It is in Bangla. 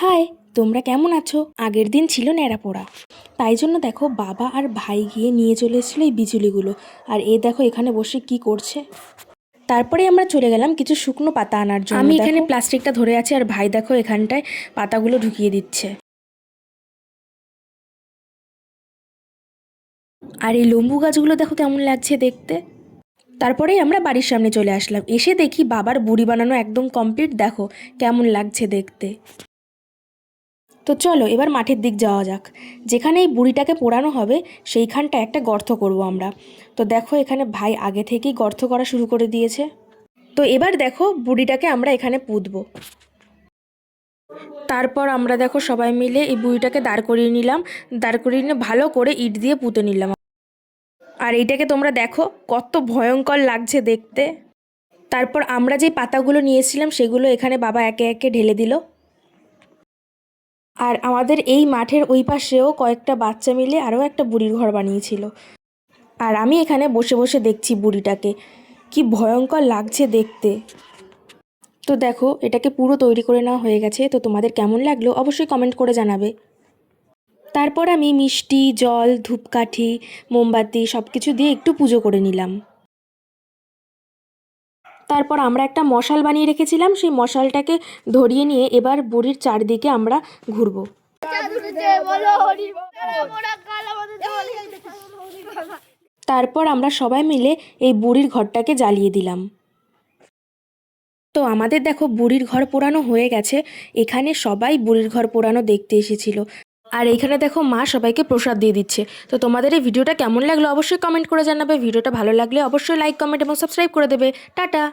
হাই, তোমরা কেমন আছো? আগের দিন ছিল ন্যাড়াপোড়া, তাই জন্য দেখো বাবা আর ভাই গিয়ে নিয়ে চলে এসেছিলো এই বিচুলিগুলো। আর এ দেখো এখানে বসে কি করছে। তারপরে আমরা চলে গেলাম কিছু শুকনো পাতা আনার জন্য। আমি এখানে প্লাস্টিকটা ধরে আছি আর ভাই দেখো এখানটায় পাতাগুলো ঢুকিয়ে দিচ্ছে। আর এই লেবু গাছগুলো দেখো কেমন লাগছে দেখতে। তারপরেই আমরা বাড়ির সামনে চলে আসলাম, এসে দেখি বাবার বুড়ি বানানো একদম কমপ্লিট। দেখো কেমন লাগছে দেখতে। তো চলো এবার মাঠের দিক যাওয়া যাক, যেখানে এই বুড়িটাকে পোড়ানো হবে সেইখানটা একটা গর্ত করব আমরা। তো দেখো এখানে ভাই আগে থেকেই গর্ত করা শুরু করে দিয়েছে। তো এবার দেখো বুড়িটাকে আমরা এখানে পুঁতবো। তারপর আমরা দেখো সবাই মিলে এই বুড়িটাকে দাঁড় করিয়ে নিলাম, দাঁড় করিয়ে নিয়ে ভালো করে ইট দিয়ে পুঁতে নিলাম। আর এইটাকে তোমরা দেখো কত ভয়ঙ্কর লাগছে দেখতে। তারপর আমরা যে পাতাগুলো নিয়েছিলাম সেগুলো এখানে বাবা একে একে ঢেলে দিল। আর আমাদের এই মাঠের ওই পাশেও কয়েকটা বাচ্চা মিলে আরও একটা বুড়ির ঘর বানিয়েছিল। আর আমি এখানে বসে বসে দেখছি বুড়িটাকে, কি ভয়ঙ্কর লাগছে দেখতে। তো দেখো এটাকে পুরো তৈরি করে নেওয়া হয়ে গেছে। তো তোমাদের কেমন লাগলো অবশ্যই কমেন্ট করে জানাবে। তারপর আমি মিষ্টি, জল, ধূপকাঠি, মোমবাতি সব কিছু দিয়ে একটু পুজো করে নিলাম। তারপর আমরা একটা মশাল বানিয়ে রেখেছিলাম, সেই মশালটাকে ধরিয়ে নিয়ে এবার বুড়ির চারদিকে আমরা ঘুরবো। তারপর আমরা সবাই মিলে এই বুড়ির ঘরটাকে জ্বালিয়ে দিলাম। তো আমাদের দেখো বুড়ির ঘর পোড়ানো হয়ে গেছে। এখানে সবাই বুড়ির ঘর পোড়ানো দেখতে এসেছিল। আর এইখানে দেখো মা সবাইকে প্রসাদ দিয়ে দিচ্ছে। তো তোমাদের এই ভিডিওটা কেমন লাগলো অবশ্যই কমেন্ট করে জানাবে। ভিডিওটা ভালো লাগলে অবশ্যই লাইক, কমেন্ট এবং সাবস্ক্রাইব করে দেবে। টাটা।